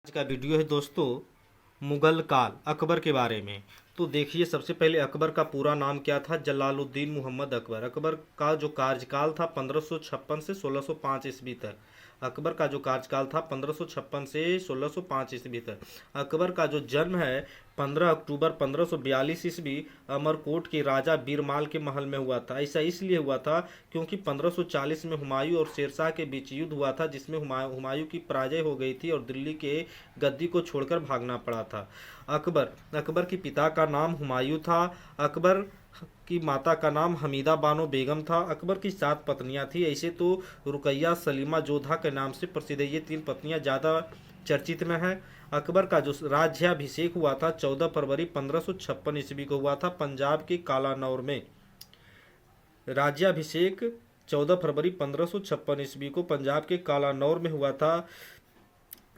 आज का वीडियो है दोस्तों मुगल काल अकबर के बारे में। तो देखिए, सबसे पहले अकबर का पूरा नाम क्या था? जलालुद्दीन मोहम्मद अकबर। अकबर का जो कार्यकाल था 1556 से 1605 ईस्वी तक। अकबर का जो कार्यकाल था 1556 से 1605 ईस्वी तक। अकबर का जो जन्म है 15 अक्टूबर 1542 ईस्वी अमरकोट के राजा बीरमाल के महल में हुआ था। ऐसा इसलिए हुआ था क्योंकि 1540 में हुमायूं और शेरशाह के बीच युद्ध हुआ था, जिसमें हुमायूं की पराजय हो गई थी और दिल्ली के गद्दी को छोड़कर भागना पड़ा था। अकबर के पिता का नाम हुमायूं था। अकबर की माता का नाम हमीदा बानो बेगम था। अकबर की 7 पत्नियां थी। ऐसे तो रुकैया सलीमा जोधा के नाम से प्रसिद्ध है। ये 3 पत्नियां ज़्यादा चर्चित में है। अकबर का जो राज्याभिषेक हुआ था 14 फरवरी 1556 ईस्वी को हुआ था, पंजाब के कालानौर में। राज्याभिषेक 14 फरवरी 1556 ईस्वी को पंजाब के कालानौर में हुआ था।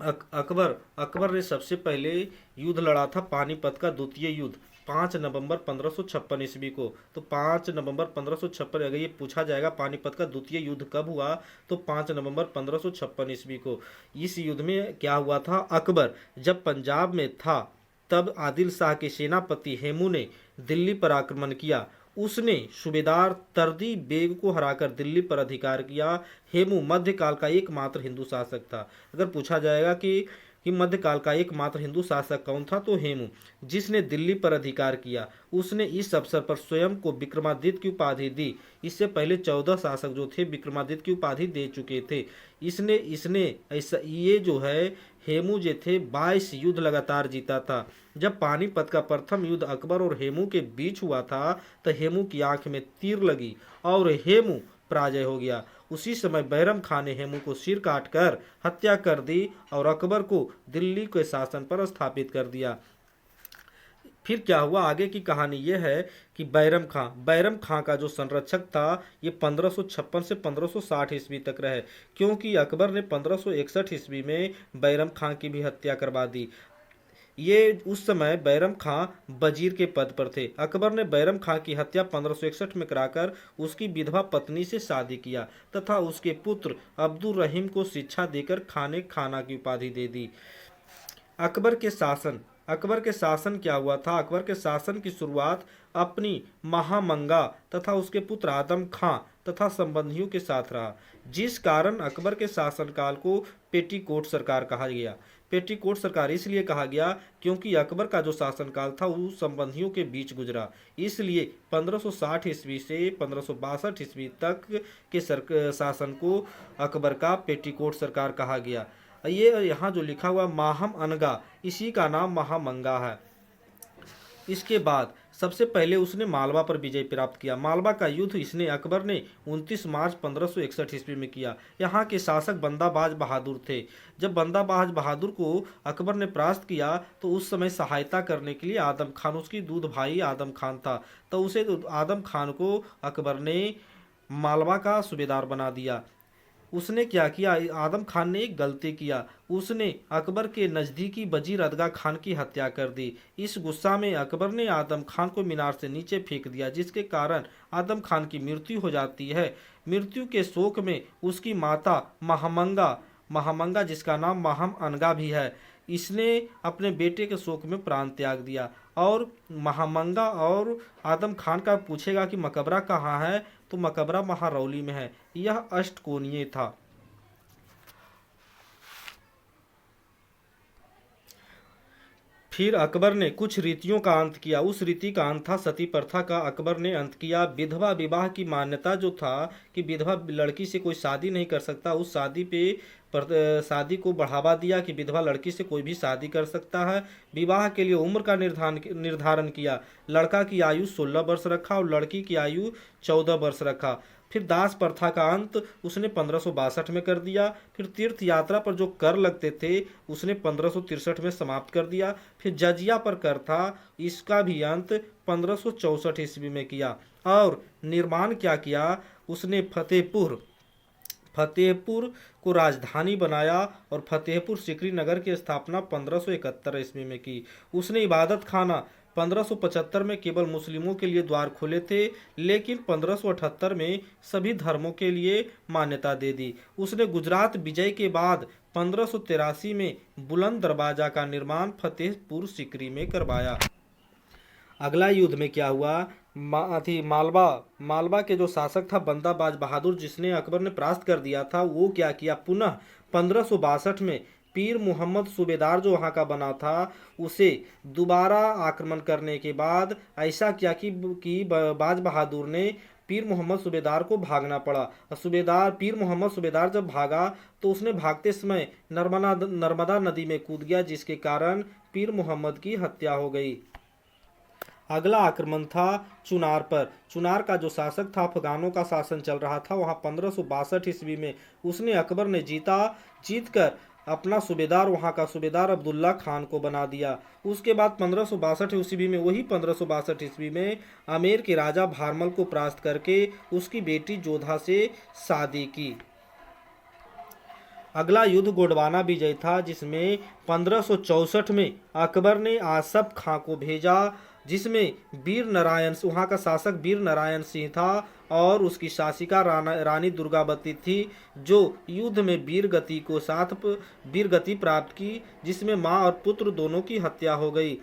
अकबर ने सबसे पहले युद्ध लड़ा था पानीपत का द्वितीय युद्ध 5 नवंबर 1556 ईस्वी को। तो 5 नवंबर 1556, अगर ये पूछा जाएगा पानीपत का द्वितीय युद्ध कब हुआ, तो 5 नवंबर 1556 ईस्वी को। इस युद्ध में क्या हुआ था? अकबर जब पंजाब में था तब आदिल शाह के सेनापति हेमू ने दिल्ली पर आक्रमण किया। उसने सूबेदार तरदी बेग को हराकर दिल्ली पर अधिकार किया। हेमू मध्यकाल का एकमात्र हिंदू शासक था। अगर पूछा जाएगा कि मध्यकाल का एकमात्र हिंदू शासक कौन था, तो हेमू, जिसने दिल्ली पर अधिकार किया। उसने इस अवसर पर स्वयं को विक्रमादित्य की उपाधि दी। इससे पहले 14 शासक जो थे विक्रमादित्य की उपाधि दे चुके थे। इसने इसने ऐसा ये जो है हेमू जो थे 22 युद्ध लगातार जीता था। जब पानीपत का प्रथम युद्ध अकबर और हेमू के बीच हुआ था तो हेमू की आंख में तीर लगी और हेमू पराजय हो गया। उसी समय बैरम खान ने हेमू को सिर काटकर हत्या कर दी और अकबर को दिल्ली के शासन पर स्थापित कर दिया। फिर क्या हुआ, आगे की कहानी यह है कि बैरम खां का जो संरक्षक था ये 1556 से 1560 ईस्वी तक रहे, क्योंकि अकबर ने 1561 ईस्वी में बैरम खां की भी हत्या करवा दी। ये उस समय बैरम खां वजीर के पद पर थे। अकबर ने बैरम खां की हत्या 1561 में कराकर उसकी विधवा पत्नी से शादी किया तथा उसके पुत्र अब्दुल रहीम को शिक्षा देकर खाने खाना की उपाधि दे दी। अकबर के शासन क्या हुआ था? अकबर के शासन की शुरुआत अपनी महामंगा तथा उसके पुत्र आदम खां तथा संबंधियों के साथ रहा, जिस कारण अकबर के शासनकाल को पेटीकोट सरकार कहा गया। पेटीकोट सरकार इसलिए कहा गया क्योंकि अकबर का जो शासनकाल था वो संबंधियों के बीच गुजरा। इसलिए 1560 ईस्वी से 1562 ईस्वी तक के शासन को अकबर का पेटीकोट सरकार कहा गया। ये यहाँ जो लिखा हुआ माहम अनगा, इसी का नाम महामंगा है। इसके बाद सबसे पहले उसने मालवा पर विजय प्राप्त किया। मालवा का युद्ध इसने अकबर ने 29 मार्च 1561 ईस्वी में किया। यहाँ के शासक बंदाबाज बहादुर थे। जब बंदाबाज बहादुर को अकबर ने परास्त किया तो उस समय सहायता करने के लिए आदम खान, उसकी दूध भाई आदम खान था, तो उसे आदम खान को अकबर ने मालवा का सूबेदार बना दिया। उसने क्या किया? आदम खान ने एक गलती किया, उसने अकबर के नज़दीकी वजीर अदगा खान की हत्या कर दी। इस गुस्सा में अकबर ने आदम खान को मीनार से नीचे फेंक दिया, जिसके कारण आदम खान की मृत्यु हो जाती है। मृत्यु के शोक में उसकी माता महामंगा जिसका नाम माहम अनगा भी है, इसने अपने बेटे के शोक में प्राण त्याग दिया। और महामंगा और आदम खान का पूछेगा कि मकबरा कहाँ है, तो मकबरा महारौली में है। यह अष्टकोणीय था। फिर अकबर ने कुछ रीतियों का अंत किया। उस रीति का अंत था सती प्रथा का। अकबर ने अंत किया। विधवा विवाह की मान्यता जो था कि विधवा लड़की से कोई शादी नहीं कर सकता, उस शादी को बढ़ावा दिया कि विधवा लड़की से कोई भी शादी कर सकता है। विवाह के लिए उम्र का निर्धारण किया। लड़का की आयु 16 वर्ष रखा और लड़की की आयु 14 वर्ष रखा। फिर दास प्रथा का अंत उसने 1562 में कर दिया। फिर तीर्थ यात्रा पर जो कर लगते थे उसने 1563 में समाप्त कर दिया। फिर जजिया पर कर था, इसका भी अंत 1564 ईस्वी में किया। और निर्माण क्या किया? उसने फतेहपुर को राजधानी बनाया और फतेहपुर सिकरी नगर की स्थापना 1571 ईस्वी में की। उसने इबादत खाना 1575 में केवल मुस्लिमों के लिए द्वार खुले थे, लेकिन 1578 में सभी धर्मों के लिए मान्यता दे दी। उसने गुजरात विजय के बाद 1583 में बुलंद दरवाजा का निर्माण फतेहपुर सीकरी में करवाया। अगला युद्ध में क्या हुआ, मालवा के जो शासक था बंदा बाज बहादुर, जिसने अकबर ने परास्त कर दिया था, वो क्या किया, पुनः 1562 में पीर मोहम्मद सूबेदार जो वहाँ का बना था, उसे दोबारा आक्रमण करने के बाद ऐसा किया कि बाज बहादुर ने पीर मोहम्मद सूबेदार को भागना पड़ा। पीर मोहम्मद सूबेदार जब भागा तो उसने भागते समय नर्मदा नदी में कूद गया, जिसके कारण पीर मोहम्मद की हत्या हो गई। अगला आक्रमण था चुनार पर। चुनार का जो शासक था, अफगानों का शासन चल रहा था, वहाँ 1562 ईस्वी में उसने अकबर ने जीतकर अपना सूबेदार, वहाँ का सूबेदार अब्दुल्ला खान को बना दिया। उसके बाद 1562 ईस्वी में, वही 1562 ईस्वी में आमेर के राजा भारमल को परास्त करके उसकी बेटी जोधा से शादी की। अगला युद्ध गोंडवाना विजय था, जिसमें 1564 में अकबर ने आसफ खां को भेजा, जिसमें वीर नारायण, वहाँ का शासक वीर नारायण सिंह था और उसकी शासिका रानी दुर्गावती थी, जो युद्ध में वीरगति प्राप्त की, जिसमें माँ और पुत्र दोनों की हत्या हो गई।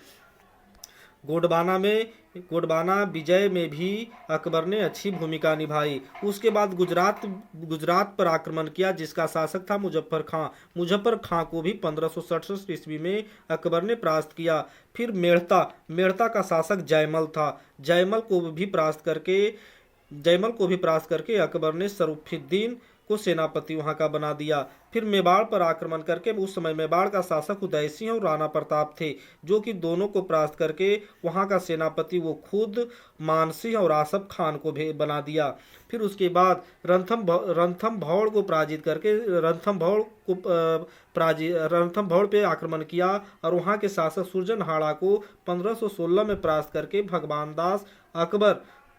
गोंडवाना विजय में भी अकबर ने अच्छी भूमिका निभाई। उसके बाद गुजरात पर आक्रमण किया, जिसका शासक था मुजफ्फर खां को भी 1567 ईस्वी में अकबर ने परास्त किया। फिर मेड़ता का शासक जयमल था। जयमल को भी परास्त करके अकबर ने शरीफुद्दीन को सेनापति वहां का बना दिया। फिर मेवाड़ पर आक्रमण करके, उस समय मेवाड़ का शासक उदय सिंह और राणा प्रताप थे, जो कि दोनों को परास्त करके वहां का सेनापति वो खुद मानसिंह और आसफ खान को बना दिया। फिर उसके बाद रणथंभौर को पराजित करके रणथंभौर पे आक्रमण किया और वहां के शासक सुरजनहाड़ा को 1516 में परास्त करके भगवान दास अकबर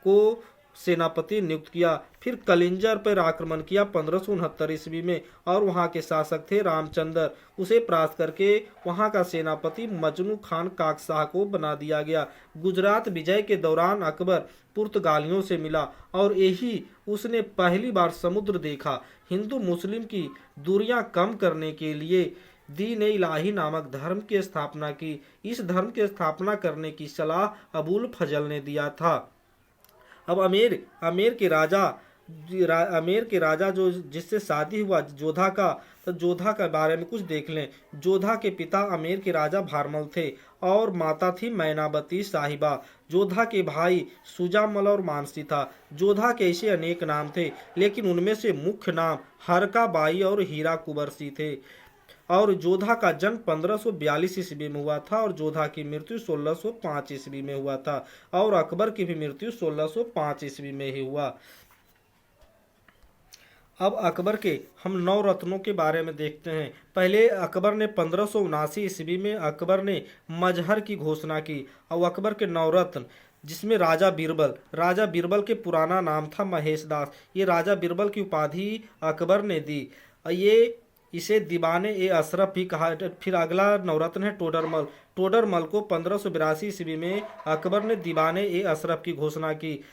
को सेनापति नियुक्त किया। फिर कलिंजर पर आक्रमण किया 1569 ईस्वी में और वहां के शासक थे रामचंद्र, उसे परास्त करके वहां का सेनापति मजनू खान काकशाह को बना दिया गया। गुजरात विजय के दौरान अकबर पुर्तगालियों से मिला और यही उसने पहली बार समुद्र देखा। हिंदू मुस्लिम की दूरियां कम करने के लिए दीन इलाही नामक धर्म की स्थापना की। इस धर्म की स्थापना करने की सलाह अबुल फजल ने दिया था। अब आमेर के राजा जो जिससे शादी हुआ जोधा का, तो जोधा के बारे में कुछ देख लें। जोधा के पिता आमेर के राजा भारमल थे और माता थी मैनावती साहिबा। जोधा के भाई सुजामल और मानसी था। जोधा के ऐसे अनेक नाम थे, लेकिन उनमें से मुख्य नाम हरका बाई और हीरा कुबरसी थे। और जोधा का जन्म 1542 ईस्वी में हुआ था और जोधा की मृत्यु 1605 ईस्वी में हुआ था और अकबर की भी मृत्यु 1605 ईस्वी में ही हुआ। अब अकबर के हम 9 रत्नों के बारे में देखते हैं। पहले अकबर ने 1579 ईस्वी में अकबर ने मजहर की घोषणा की और अकबर के 9 रत्न, जिसमें राजा बीरबल के पुराना नाम था महेश दास। ये राजा बीरबल की उपाधि अकबर ने दी। इसे दीवाने ए अशरफ भी कहा। फिर अगला नवरत्न है टोडरमल को 1582 ईस्वी में अकबर ने दीवाने ए अशरफ की घोषणा की।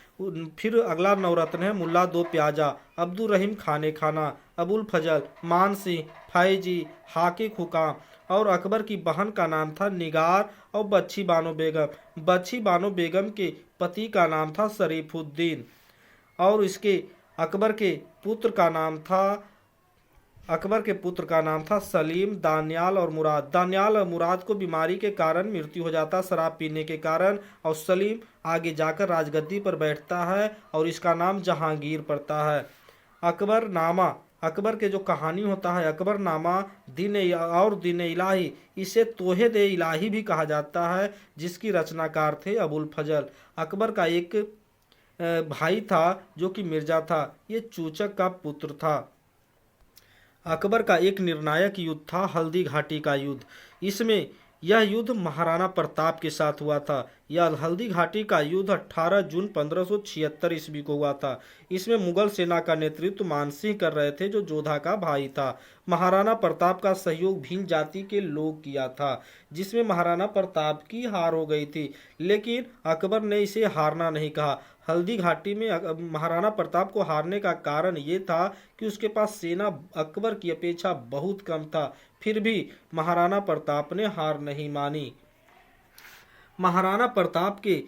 फिर अगला नवरत्न है मुल्ला दो प्याजा, अब्दुल रहीम खाने खाना, अबुल फजल, मान सिंह, फैजी, हाकिक हुकाम। और अकबर की बहन का नाम था निगार और बच्ची बानो बेगम के पति का नाम था शरीफुद्दीन और इसके अकबर के पुत्र का नाम था सलीम, दानियाल और मुराद को बीमारी के कारण मृत्यु हो जाता, शराब पीने के कारण, और सलीम आगे जाकर राजगद्दी पर बैठता है और इसका नाम जहांगीर पड़ता है। अकबर के जो कहानी होता है अकबरनामा दिन इलाही, इसे तोहे दे इलाही भी कहा जाता है, जिसकी रचनाकार थे अबुल फजल। अकबर का एक भाई था जो कि मिर्जा था, ये चूचक का पुत्र था। अकबर का एक निर्णायक युद्ध था हल्दी घाटी का युद्ध। इसमें यह युद्ध महाराणा प्रताप के साथ हुआ था। यह हल्दी घाटी का युद्ध 18 जून 1576 ईस्वी को हुआ था। इसमें मुगल सेना का नेतृत्व मानसिंह कर रहे थे, जो जोधा का भाई था। महाराणा प्रताप का सहयोग भील जाति के लोग किया था, जिसमें महाराणा प्रताप की हार हो गई थी, लेकिन अकबर ने इसे हारना नहीं कहा। हल्दी घाटी में महाराणा प्रताप को हारने का कारण ये था कि उसके पास सेना अकबर की अपेक्षा बहुत कम था। फिर भी महाराणा प्रताप ने हार नहीं मानी। महाराणा प्रताप के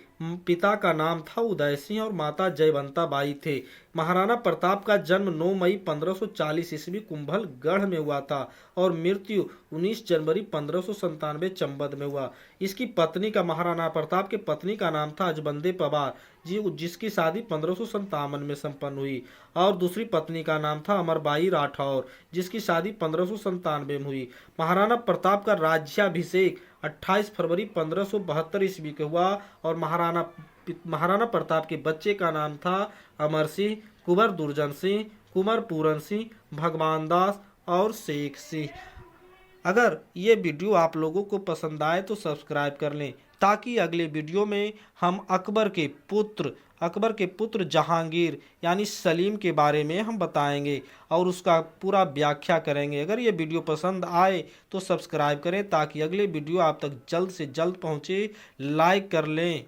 पिता का नाम था उदय सिंह और माता जयवंता बाई थे। महाराणा प्रताप का जन्म 9 मई 1540 ईस्वी कुंभलगढ़ में हुआ था और मृत्यु 19 जनवरी 1597 चंबद में हुआ। इसकी पत्नी का महाराणा प्रताप के पत्नी का नाम था अजबंदे पवार, जिसकी शादी 1557 में संपन्न हुई, और दूसरी पत्नी का नाम था अमरबाई राठौर, जिसकी शादी 1597 में हुई। महाराणा प्रताप का राज्याभिषेक 28 फरवरी 1572 ईस्वी को हुआ और महाराणा प्रताप के बच्चे का नाम था अमर सिंह, कुंवर दुर्जन सिंह, कुंवर पूरन सिंह, भगवान दास और शेख सिंह। अगर ये वीडियो आप लोगों को पसंद आए तो सब्सक्राइब कर लें, ताकि अगले वीडियो में हम अकबर के पुत्र जहांगीर यानी सलीम के बारे में हम बताएंगे और उसका पूरा व्याख्या करेंगे। अगर ये वीडियो पसंद आए तो सब्सक्राइब करें, ताकि अगले वीडियो आप तक जल्द से जल्द पहुँचे। लाइक कर लें।